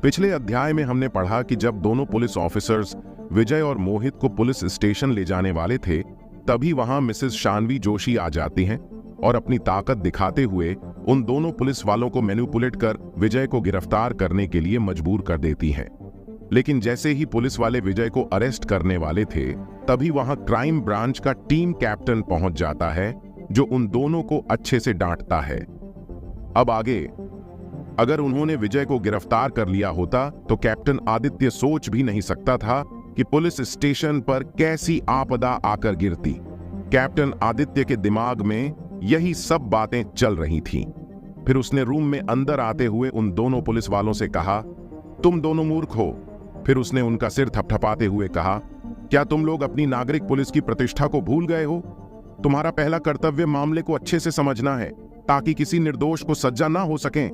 पिछले अध्याय में हमने पढ़ा कि जब दोनों पुलिस ऑफिसर्स विजय और मोहित को पुलिस स्टेशन ले जाने वाले थे, तभी वहां मिसेस शानवी जोशी आ जाती हैं और अपनी ताकत दिखाते हुए उन दोनों पुलिस वालों को मैनिपुलेट कर विजय को गिरफ्तार करने के लिए मजबूर कर देती हैं। लेकिन जैसे ही पुलिस वाले विजय को अरेस्ट करने वाले थे, तभी वहां क्राइम ब्रांच का टीम कैप्टन पहुंच जाता है, जो उन दोनों को अच्छे से डांटता है। अब आगे, अगर उन्होंने विजय को गिरफ्तार कर लिया होता तो कैप्टन आदित्य सोच भी नहीं सकता था कि पुलिस स्टेशन पर कैसी आपदा आकर गिरती। कैप्टन आदित्य के दिमाग में यही सब बातें चल रही थीं। फिर उसने रूम में अंदर आते हुए उन दोनों पुलिस वालों से कहा, तुम दोनों मूर्ख हो। फिर उसने उनका सिर थपथपाते हुए कहा, क्या तुम लोग अपनी नागरिक पुलिस की प्रतिष्ठा को भूल गए हो? तुम्हारा पहला कर्तव्य मामले को अच्छे से समझना है, ताकि किसी निर्दोष को सजा ना हो सके।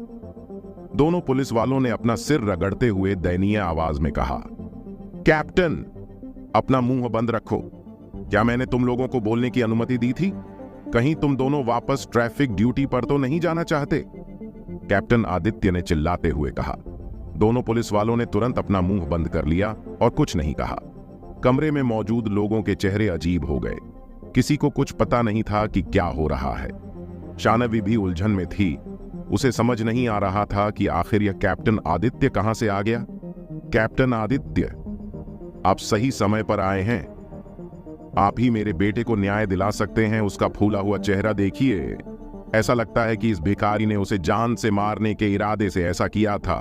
दोनों पुलिस वालों ने अपना सिर रगड़ते हुए दयनीय आवाज में कहा, कैप्टन, अपना मुंह बंद रखो। क्या मैंने तुम लोगों को बोलने की अनुमति दी थी? कहीं तुम दोनों वापस ट्रैफिक ड्यूटी पर तो नहीं जाना चाहते? कैप्टन आदित्य ने चिल्लाते हुए कहा। दोनों पुलिस वालों ने तुरंत अपना मुंह बंद कर लिया और कुछ नहीं कहा। कमरे में मौजूद लोगों के चेहरे अजीब हो गए। किसी को कुछ पता नहीं था कि क्या हो रहा है। शानवी भी उलझन में थी। उसे समझ नहीं आ रहा था कि आखिर यह कैप्टन आदित्य कहां से आ गया। कैप्टन आदित्य, आप सही समय पर आए हैं। आप ही मेरे बेटे को न्याय दिला सकते हैं। उसका फूला हुआ चेहरा देखिए। ऐसा लगता है कि इस भिखारी ने उसे जान से मारने के इरादे से ऐसा किया था।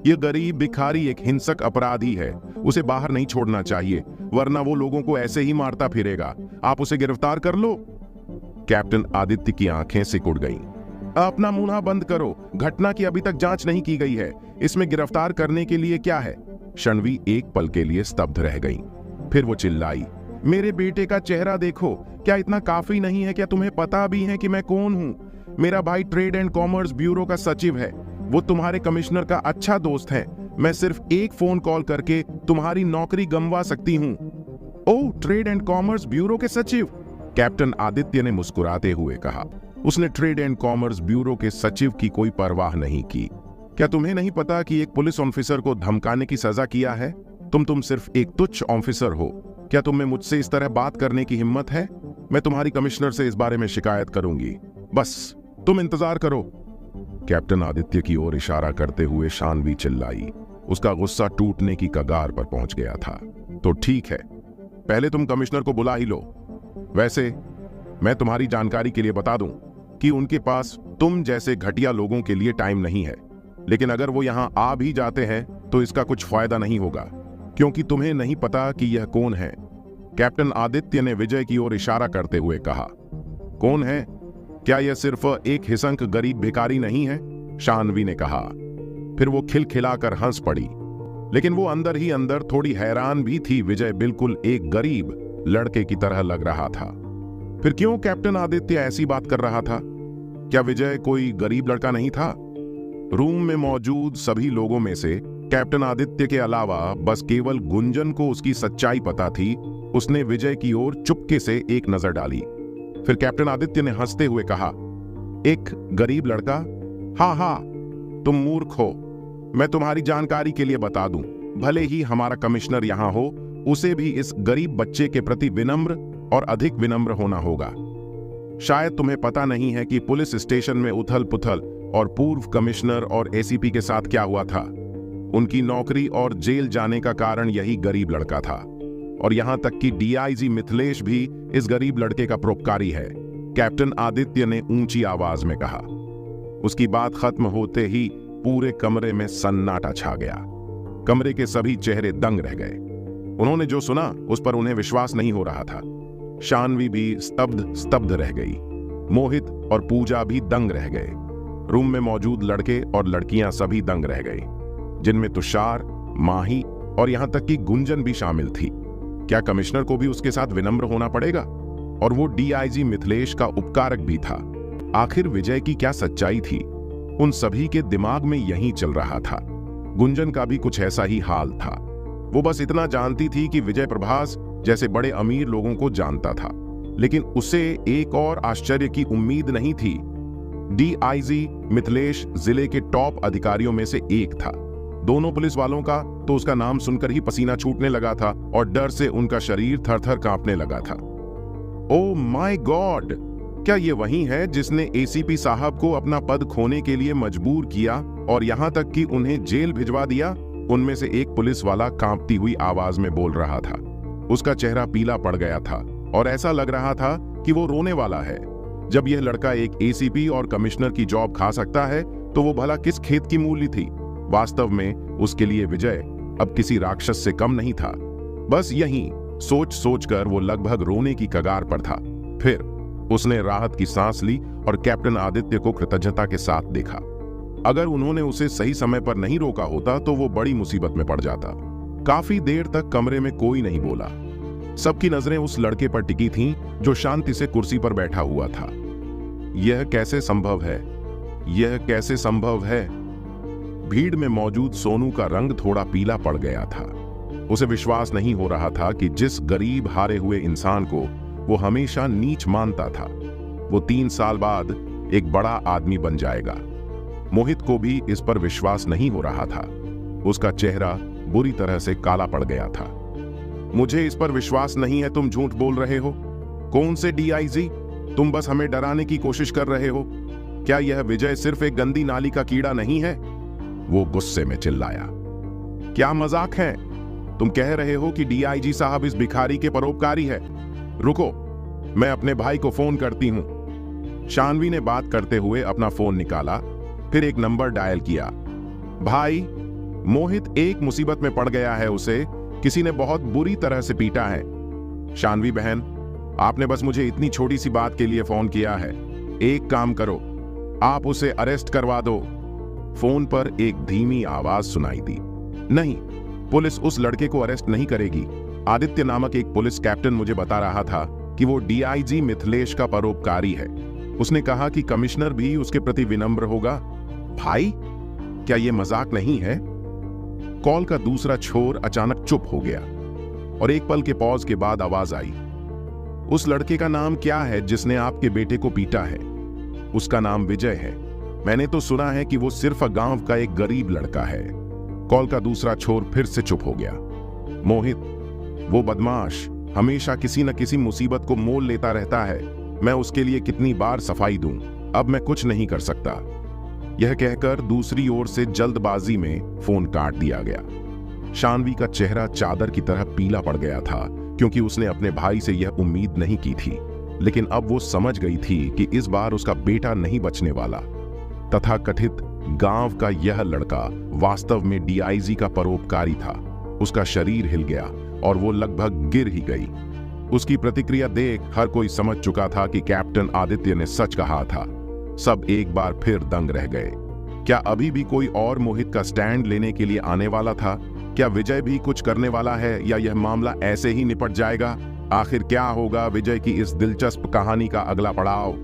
यह गरीब भिखारी एक हिंसक अपराधी है। उसे बाहर नहीं छोड़ना चाहिए, वरना वो लोगों को ऐसे ही मारता फिरेगा। आप उसे गिरफ्तार कर लो। कैप्टन आदित्य की आंखें सिकुड़ गईं। अपना मुंह बंद करो। घटना की अभी तक जांच नहीं की गई है। इसमें गिरफ्तार करने के लिए क्या है? शानवी एक पल के लिए स्तब्ध रह गई। फिर वो चिल्लाई, मेरे बेटे का चेहरा देखो। क्या इतना काफी नहीं है? क्या तुम्हें पता भी है कि मैं कौन हूं? मेरा भाई ट्रेड एंड कॉमर्स ब्यूरो का सचिव है। वो तुम्हारे कमिश्नर का अच्छा दोस्त है। मैं सिर्फ एक फोन कॉल करके तुम्हारी नौकरी गंवा सकती हूं। ओह, ट्रेड एंड कॉमर्स ब्यूरो के सचिव? कैप्टन आदित्य ने मुस्कुराते हुए कहा। उसने ट्रेड एंड कॉमर्स ब्यूरो के सचिव की कोई परवाह नहीं की। क्या तुम्हें नहीं पता कि एक पुलिस ऑफिसर को धमकाने की सजा किया है? तुम सिर्फ एक तुच्छ ऑफिसर हो। क्या तुम में मुझसे इस तरह बात करने की हिम्मत है? मैं तुम्हारी कमिश्नर से इस बारे में शिकायत करूंगी। बस तुम इंतजार करो। कैप्टन आदित्य की ओर इशारा करते हुए शानवी चिल्लाई। उसका गुस्सा टूटने की कगार पर पहुंच गया था। तो ठीक है, पहले तुम कमिश्नर को बुला ही लो। वैसे मैं तुम्हारी जानकारी के लिए बता दूं कि उनके पास तुम जैसे घटिया लोगों के लिए टाइम नहीं है। लेकिन अगर वो यहां आ भी जाते हैं तो इसका कुछ फायदा नहीं होगा, क्योंकि तुम्हें नहीं पता कि यह कौन है। कैप्टन आदित्य ने विजय की ओर इशारा करते हुए कहा। कौन है? क्या यह सिर्फ एक हिंसक गरीब भिखारी नहीं है? शानवी ने कहा। फिर वो खिलखिलाकर हंस पड़ी। लेकिन वो अंदर ही अंदर थोड़ी हैरान भी थी। विजय बिल्कुल एक गरीब लड़के की तरह लग रहा था। फिर क्यों कैप्टन आदित्य ऐसी बात कर रहा था? क्या विजय कोई गरीब लड़का नहीं था? रूम में मौजूद सभी लोगों में से कैप्टन आदित्य के अलावा बस केवल गुंजन को उसकी सच्चाई पता थी। उसने विजय की ओर चुपके से एक नजर डाली। फिर कैप्टन आदित्य ने हंसते हुए कहा, एक गरीब लड़का? हाँ हाँ, तुम मूर्ख हो। मैं तुम्हारी जानकारी के लिए बता दूं, भले ही हमारा कमिश्नर यहां हो, उसे भी इस गरीब बच्चे के प्रति विनम्र और अधिक विनम्र होना होगा। शायद तुम्हें पता नहीं है कि पुलिस स्टेशन में उथल पुथल और पूर्व कमिश्नर और एसीपी के साथ क्या हुआ था। उनकी नौकरी और जेल जाने का कारण यही गरीब लड़का था। और यहां तक कि डीआईजी मिथिलेश भी इस गरीब लड़के का परोपकारी है। कैप्टन आदित्य ने ऊंची आवाज में कहा। उसकी बात खत्म होते ही पूरे कमरे में सन्नाटा छा गया। कमरे के सभी चेहरे दंग रह गए। उन्होंने जो सुना उस पर उन्हें विश्वास नहीं हो रहा था। शानवी भी स्तब्ध रह गई। मोहित और पूजा भी दंग रह गए। रूम में मौजूद लड़के और लड़कियां सभी दंग रह गए, जिनमें तुषार, माही और यहां तक कि गुंजन भी शामिल थी। क्या कमिश्नर को भी उसके साथ विनम्र होना पड़ेगा? और वो डीआईजी मिथिलेश का उपकारक भी था। आखिर विजय की क्या सच्चाई थी? उन सभी के दिमाग में यही चल रहा था। गुंजन का भी कुछ ऐसा ही हाल था। वो बस इतना जानती थी कि विजय प्रभास जैसे बड़े अमीर लोगों को जानता था, लेकिन उसे एक और आश्चर्य की उम्मीद नहीं थी। डीआईजी मिथिलेश जिले के टॉप अधिकारियों में से एक था। दोनों पुलिस वालों का तो उसका नाम सुनकर ही पसीना छूटने लगा था और डर से उनका शरीर थर-थर कांपने लगा था। ओह माय गॉड, क्या ये वही है जिसने एसीपी साहब को अपना पद खोने के लिए मजबूर किया और यहां तक कि उन्हें जेल भिजवा दिया? उनमें से एक पुलिस वाला कांपती हुई आवाज में बोल रहा था। उसका चेहरा पीला पड़ गया था और ऐसा लग रहा था कि वो रोने वाला है। जब यह लड़का एक एसीपी और कमिश्नर की जॉब खा सकता है तो वो भला किस खेत की मूली थी? वास्तव में उसके लिए विजय अब किसी राक्षस से कम नहीं था। बस यही सोच सोचकर वो लगभग रोने की कगार पर था। फिर उसने राहत की सांस ली और कैप्टन आदित्य को कृतज्ञता के साथ देखा। अगर उन्होंने उसे सही समय पर नहीं रोका होता तो वो बड़ी मुसीबत में पड़ जाता। काफी देर तक कमरे में कोई नहीं बोला। सबकी नजरें उस लड़के पर टिकी थीं जो शांति से कुर्सी पर बैठा हुआ था। यह कैसे संभव है? यह कैसे संभव है? भीड़ में मौजूद सोनू का रंग थोड़ा पीला पड़ गया था। उसे विश्वास नहीं हो रहा था कि जिस गरीब हारे हुए इंसान को वो हमेशा नीच मानता था, वो 3 साल बाद एक बड़ा आदमी बन जाएगा। मोहित को भी इस पर विश्वास नहीं हो रहा था। उसका चेहरा बुरी तरह से काला पड़ गया था। मुझे इस पर विश्वास नहीं है, तुम झूठ बोल रहे हो। कौन से डीआईजी? तुम बस हमें डराने की कोशिश कर रहे हो। क्या यह विजय सिर्फ एक गंदी नाली का कीड़ा नहीं है? वो गुस्से में चिल्लाया। क्या मजाक है? तुम कह रहे हो कि डीआईजी साहब इस भिखारी के परोपकारी है? रुको, मैं अपने भाई को फोन करती हूं। शानवी ने बात करते हुए अपना फोन निकाला, फिर एक नंबर डायल किया। भाई, मोहित एक मुसीबत में पड़ गया है। उसे किसी ने बहुत बुरी तरह से पीटा है। शानवी बहन, आपने बस मुझे इतनी छोटी सी बात के लिए फोन किया है। एक काम करो, आप उसे अरेस्ट करवा दो। फोन पर एक धीमी आवाज सुनाई दी। नहीं, पुलिस उस लड़के को अरेस्ट नहीं करेगी। आदित्य नामक एक पुलिस कैप्टन मुझे बता रहा था कि वो डीआईजी मिथिलेश का परोपकारी है। उसने कहा कि कमिश्नर भी उसके प्रति विनम्र होगा। भाई, क्या यह मजाक नहीं है? कॉल का दूसरा छोर अचानक चुप हो गया और एक पल के पॉज के बाद आवाज आई। उस लड़के का नाम क्या है जिसने आपके बेटे को पीटा है? उसका नाम विजय है। मैंने तो सुना है कि वो सिर्फ गांव का एक गरीब लड़का है। कॉल का दूसरा छोर फिर से चुप हो गया। मोहित, वो बदमाश हमेशा किसी न किसी मुसीबत को मोल लेता रहता है। मैं उसके लिए कितनी बार सफाई दूं, अब मैं कुछ नहीं कर सकता। यह कहकर दूसरी ओर से जल्दबाजी में फोन काट दिया गया। शानवी का चेहरा चादर की तरह पीला पड़ गया था क्योंकि उसने अपने भाई से यह उम्मीद नहीं की थी, लेकिन अब वो समझ गई थी कि इस बार उसका बेटा नहीं बचने वाला। तथाकथित गांव का यह लड़का वास्तव में डीआईजी का परोपकारी था। उसका शरीर हिल गया और वो लगभग गिर ही गई। उसकी प्रतिक्रिया देख हर कोई समझ चुका था कि कैप्टन आदित्य ने सच कहा था। सब एक बार फिर दंग रह गए। क्या अभी भी कोई और मोहित का स्टैंड लेने के लिए आने वाला था? क्या विजय भी कुछ करने वाला है या यह मामला ऐसे ही निपट जाएगा? आखिर क्या होगा विजय की इस दिलचस्प कहानी का अगला पड़ाव?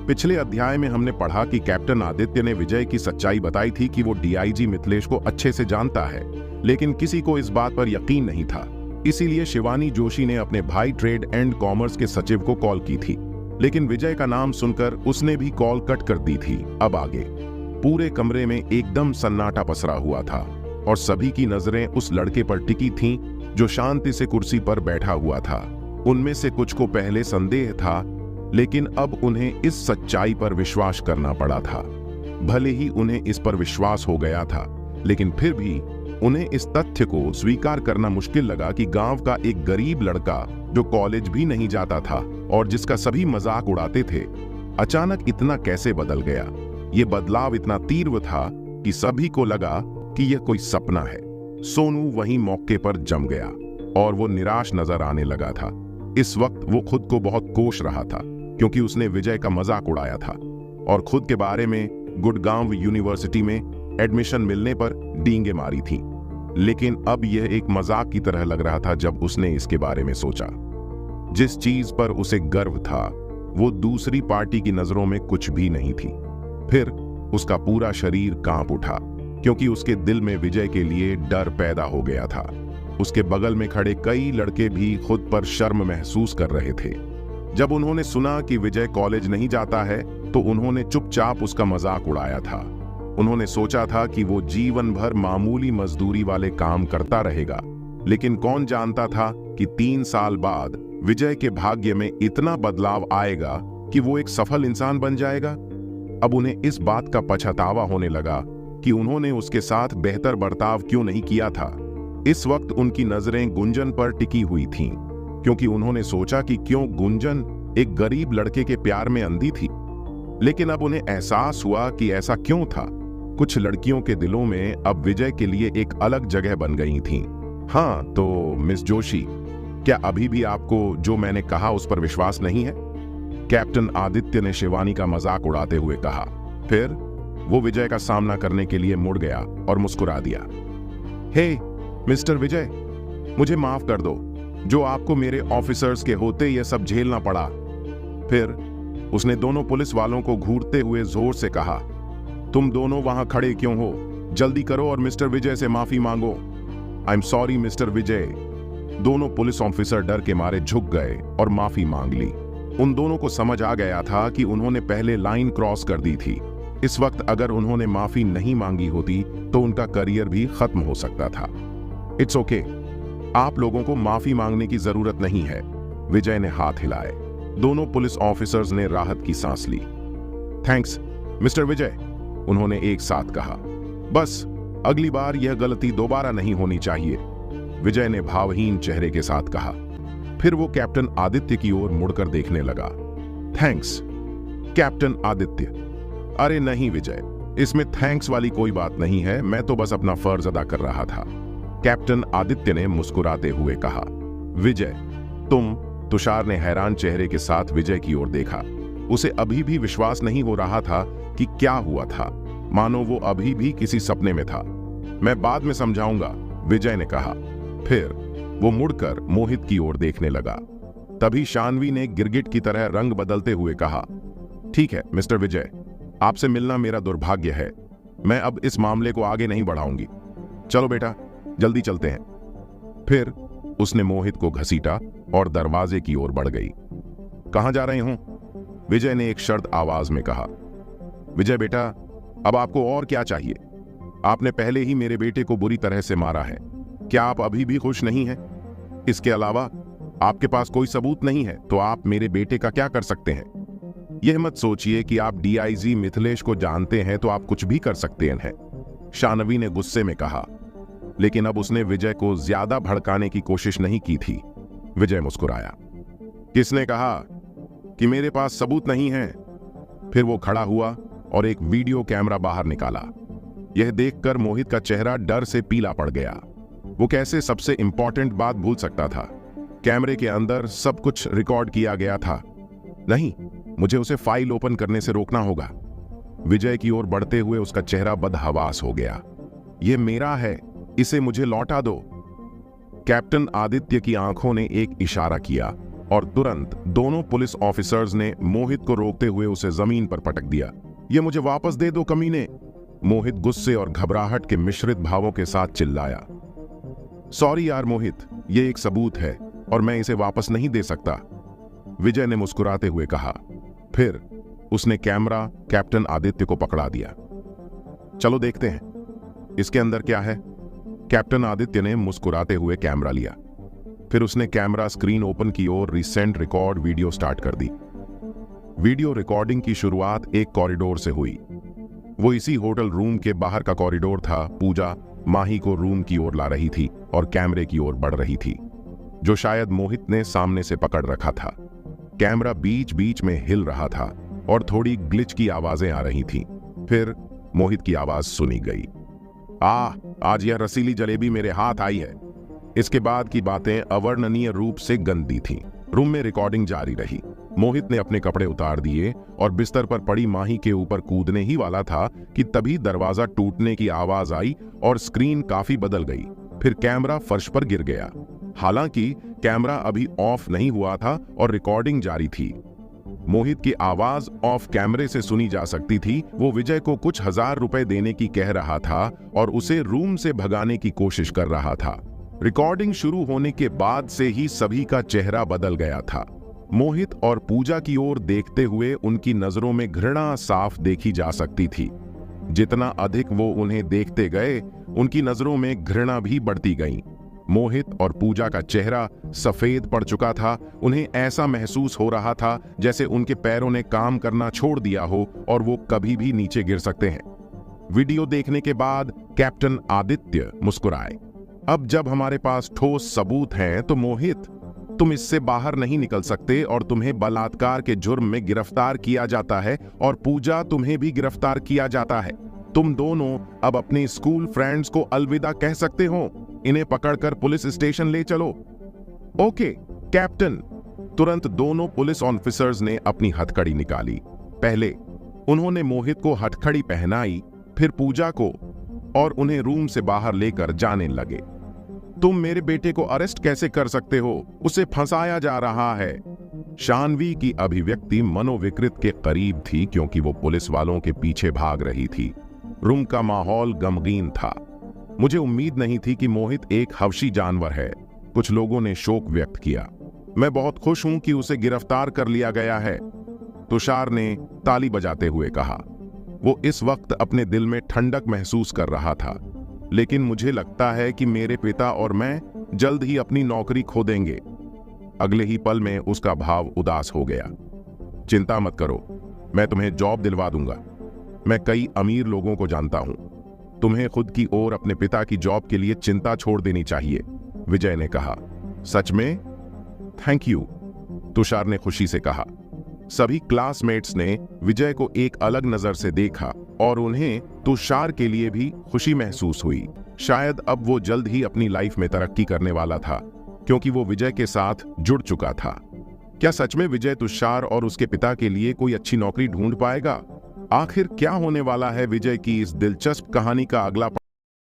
पिछले अध्याय में हमने पढ़ा कि कैप्टन आदित्य ने विजय की सच्चाई बताई थी कि वो डीआईजी मिथिलेश को अच्छे से जानता है, लेकिन किसी को इस बात पर यकीन नहीं था। इसीलिए शिवानी जोशी ने अपने भाई ट्रेड एंड कॉमर्स के सचिव को कॉल की थी, लेकिन विजय का नाम सुनकर उसने भी कॉल कट कर दी थी। अब आगे पूरे कमरे में एकदम सन्नाटा पसरा हुआ था और सभी की नजरें उस लड़के पर टिकी थीं जो शांति से कुर्सी पर बैठा हुआ था। उनमें से कुछ को पहले संदेह था, लेकिन अब उन्हें इस सच्चाई पर विश्वास करना पड़ा था। भले ही उन्हें इस पर विश्वास हो गया था, लेकिन फिर भी उन्हें इस तथ्य को स्वीकार करना मुश्किल लगा कि गांव का एक गरीब लड़का जो कॉलेज भी नहीं जाता था और जिसका सभी मजाक उड़ाते थे, अचानक इतना कैसे बदल गया। ये बदलाव इतना तीव्र था कि सभी को लगा कि यह कोई सपना है। सोनू वहीं मौके पर जम गया और वो निराश नजर आने लगा था। इस वक्त वो खुद को बहुत कोस रहा था क्योंकि उसने विजय का मजाक उड़ाया था और खुद के बारे में गुड़गांव यूनिवर्सिटी में एडमिशन मिलने पर डींगे मारी थी। लेकिन अब यह एक मजाक की तरह लग रहा था जब उसने इसके बारे में सोचा। जिस चीज पर उसे गर्व था वो दूसरी पार्टी की नजरों में कुछ भी नहीं थी। फिर उसका पूरा शरीर कांप उठा क्योंकि उसके दिल में विजय के लिए डर पैदा हो गया था। उसके बगल में खड़े कई लड़के भी खुद पर शर्म महसूस कर रहे थे। जब उन्होंने सुना कि विजय कॉलेज नहीं जाता है तो उन्होंने चुपचाप उसका मजाक उड़ाया था। उन्होंने सोचा था कि वो जीवन भर मामूली मजदूरी वाले काम करता रहेगा, लेकिन कौन जानता था कि 3 साल बाद विजय के भाग्य में इतना बदलाव आएगा कि वो एक सफल इंसान बन जाएगा। अब उन्हें इस बात का पछतावा होने लगा कि उन्होंने उसके साथ बेहतर बर्ताव क्यों नहीं किया था। इस वक्त उनकी नजरें गुंजन पर टिकी हुई थीं, क्योंकि उन्होंने सोचा कि क्यों गुंजन एक गरीब लड़के के प्यार में अंधी थी। लेकिन अब उन्हें एहसास हुआ कि ऐसा क्यों था। कुछ लड़कियों के दिलों में अब विजय के लिए एक अलग जगह बन गई थी। हाँ, तो मिस जोशी, क्या अभी भी आपको जो मैंने कहा उस पर विश्वास नहीं है? कैप्टन आदित्य ने शिवानी का मजाक उड़ाते हुए कहा। फिर वो विजय का सामना करने के लिए मुड़ गया और मुस्कुरा दिया। हे मिस्टर विजय, मुझे माफ कर दो, जो आपको मेरे ऑफिसर्स के होते यह सब झेलना पड़ा। फिर उसने दोनों पुलिस वालों को घूरते हुए जोर से कहा, तुम दोनों वहां खड़े क्यों हो? जल्दी करो और मिस्टर विजय से माफी मांगो। आई एम सॉरी मिस्टर विजय। दोनों पुलिस ऑफिसर डर के मारे झुक गए और माफी मांग ली। उन दोनों को समझ आ गया था कि उन्होंने पहले लाइन क्रॉस कर दी थी। इस वक्त अगर उन्होंने माफी नहीं मांगी होती तो उनका करियर भी खत्म हो सकता था। इट्स ओके, आप लोगों को माफी मांगने की जरूरत नहीं है। विजय ने हाथ हिलाए। दोनों पुलिस ऑफिसर्स ने राहत की सांस ली। थैंक्स मिस्टर विजय, उन्होंने एक साथ कहा। बस अगली बार यह गलती दोबारा नहीं होनी चाहिए, विजय ने भावहीन चेहरे के साथ कहा। फिर वो कैप्टन आदित्य की ओर मुड़कर देखने लगा। Thanks captain Aditya. अरे नहीं विजय, इसमें थैंक्स वाली कोई बात नहीं है, मैं तो बस अपना फर्ज अदा कर रहा था, कैप्टन आदित्य ने मुस्कुराते हुए कहा। विजय, तुम? तुषार ने हैरान चेहरे के साथ विजय की ओर देखा। उसे अभी भी विश्वास नहीं हो रहा था कि क्या हुआ था, मानो वो अभी भी किसी सपने में था। मैं बाद में समझाऊंगा, विजय ने कहा। फिर वो मुड़कर मोहित की ओर देखने लगा। तभी शानवी ने गिरगिट की तरह रंग बदलते हुए कहा, ठीक है मिस्टर विजय, आपसे मिलना मेरा दुर्भाग्य है। मैं अब इस मामले को आगे नहीं बढ़ाऊंगी। चलो बेटा, जल्दी चलते हैं। फिर उसने मोहित को घसीटा और दरवाजे की ओर बढ़ गई। कहां जा रहे हूं? विजय ने एक शर्त आवाज में कहा। विजय बेटा, अब आपको और क्या चाहिए? आपने पहले ही मेरे बेटे को बुरी तरह से मारा है। क्या आप अभी भी खुश नहीं हैं? इसके अलावा आपके पास कोई सबूत नहीं है तो आप मेरे बेटे का क्या कर सकते हैं? यह मत सोचिए कि आप डीआईजी मिथिलेश को जानते हैं तो आप कुछ भी कर सकते हैं, शानवी ने गुस्से में कहा। लेकिन अब उसने विजय को ज्यादा भड़काने की कोशिश नहीं की थी। विजय मुस्कुराया। किसने कहा कि मेरे पास सबूत नहीं है? फिर वो खड़ा हुआ और एक वीडियो कैमरा बाहर निकाला। यह देखकर मोहित का चेहरा डर से पीला पड़ गया। वो कैसे सबसे इंपॉर्टेंट बात भूल सकता था? कैमरे के अंदर सब कुछ रिकॉर्ड किया गया था। नहीं, मुझे उसे फाइल ओपन करने से रोकना होगा। विजय की ओर बढ़ते हुए उसका चेहरा बदहवास हो गया। यह मेरा है, इसे मुझे लौटा दो। कैप्टन आदित्य की आंखों ने एक इशारा किया और तुरंत दोनों पुलिस ऑफिसर्स ने मोहित को रोकते हुए उसे जमीन पर पटक दिया। ये मुझे वापस दे दो कमीने, मोहित गुस्से और घबराहट के मिश्रित भावों के साथ चिल्लाया। सॉरी यार मोहित, ये एक सबूत है और मैं इसे वापस नहीं दे सकता, विजय ने मुस्कुराते हुए कहा। फिर उसने कैमरा कैप्टन आदित्य को पकड़ा दिया। चलो देखते हैं इसके अंदर क्या है। कैप्टन आदित्य ने मुस्कुराते हुए कैमरा लिया। फिर उसने कैमरा स्क्रीन ओपन की और रिसेंट रिकॉर्ड वीडियो स्टार्ट कर दी। वीडियो रिकॉर्डिंग की शुरुआत एक कॉरिडोर से हुई। वो इसी होटल रूम के बाहर का कॉरिडोर था। पूजा माही को रूम की ओर ला रही थी और कैमरे की ओर बढ़ रही थी, जो शायद मोहित ने सामने से पकड़ रखा था। कैमरा बीच बीच में हिल रहा था और थोड़ी ग्लिच की आवाजें आ रही थीं। फिर मोहित की आवाज सुनी गई, आज यह रसीली जलेबी मेरे हाथ आई है। इसके बाद की बातें अवर्णनीय रूप से गंदी थीं। रूम में रिकॉर्डिंग जारी रही। मोहित ने अपने कपड़े उतार दिए और बिस्तर पर पड़ी माही के ऊपर कूदने ही वाला था कि तभी दरवाजा टूटने की आवाज आई और स्क्रीन काफी बदल गई। फिर कैमरा फर्श पर गिर गया। हालांकि कैमरा अभी ऑफ नहीं हुआ था और रिकॉर्डिंग जारी थी। मोहित की आवाज ऑफ कैमरे से सुनी जा सकती थी। वो विजय को कुछ हजार रुपए देने की कह रहा था और उसे रूम से भगाने की कोशिश कर रहा था। रिकॉर्डिंग शुरू होने के बाद से ही सभी का चेहरा बदल गया था। मोहित और पूजा की ओर देखते हुए उनकी नजरों में घृणा साफ देखी जा सकती थी। जितना अधिक वो उन्हें देखते गए, उनकी नजरों में घृणा भी बढ़ती गई। मोहित और पूजा का चेहरा सफेद पड़ चुका था। उन्हें ऐसा महसूस हो रहा था जैसे उनके पैरों ने काम करना छोड़ दिया हो और वो कभी भी नीचे गिर सकते हैं। वीडियो देखने के बाद कैप्टन आदित्य मुस्कुराए। अब जब हमारे पास ठोस सबूत हैं तो मोहित, तुम इससे बाहर नहीं निकल सकते और तुम्हें बलात्कार के जुर्म में गिरफ्तार किया जाता है, और पूजा, तुम्हें भी गिरफ्तार किया जाता है। तुम दोनों अब अपने स्कूल फ्रेंड्स को अलविदा कह सकते हो। इन्हें पकड़कर पुलिस स्टेशन ले चलो। Okay captain. तुरंत दोनों पुलिस ऑफिसर्स ने अपनी हथकड़ी निकाली। पहले उन्होंने मोहित को हथकड़ी पहनाई, फिर पूजा को, और उन्हें रूम से बाहर लेकर जाने लगे। तुम मेरे बेटे को अरेस्ट कैसे कर सकते हो? उसे फंसाया जा रहा है। शानवी की अभिव्यक्ति मनोविकृत के करीब थी, क्योंकि वो पुलिस वालों के पीछे भाग रही थी। रूम का माहौल गमगीन था। मुझे उम्मीद नहीं थी कि मोहित एक हवशी जानवर है। कुछ लोगों ने शोक व्यक्त किया। मैं बहुत खुश हूं कि उसे गिरफ्तार कर लिया गया है, तुषार ने ताली बजाते हुए कहा। वो इस वक्त अपने दिल में ठंडक महसूस कर रहा था। लेकिन मुझे लगता है कि मेरे पिता और मैं जल्द ही अपनी नौकरी खो देंगे। अगले ही पल में उसका भाव उदास हो गया। चिंता मत करो, मैं तुम्हें जॉब दिलवा दूंगा। मैं कई अमीर लोगों को जानता हूं। तुम्हें खुद की ओर अपने पिता की जॉब के लिए चिंता छोड़ देनी चाहिए, विजय ने कहा। सच में? थैंक यू, तुषार ने खुशी से कहा। सभी क्लासमेट्स ने विजय को एक अलग नजर से देखा और उन्हें तुषार के लिए भी खुशी महसूस हुई। शायद अब वो जल्द ही अपनी लाइफ में तरक्की करने वाला था, क्योंकि वो विजय के साथ जुड़ चुका था। क्या सच में विजय तुषार और उसके पिता के लिए कोई अच्छी नौकरी ढूंढ पाएगा? आखिर क्या होने वाला है विजय की इस दिलचस्प कहानी का अगला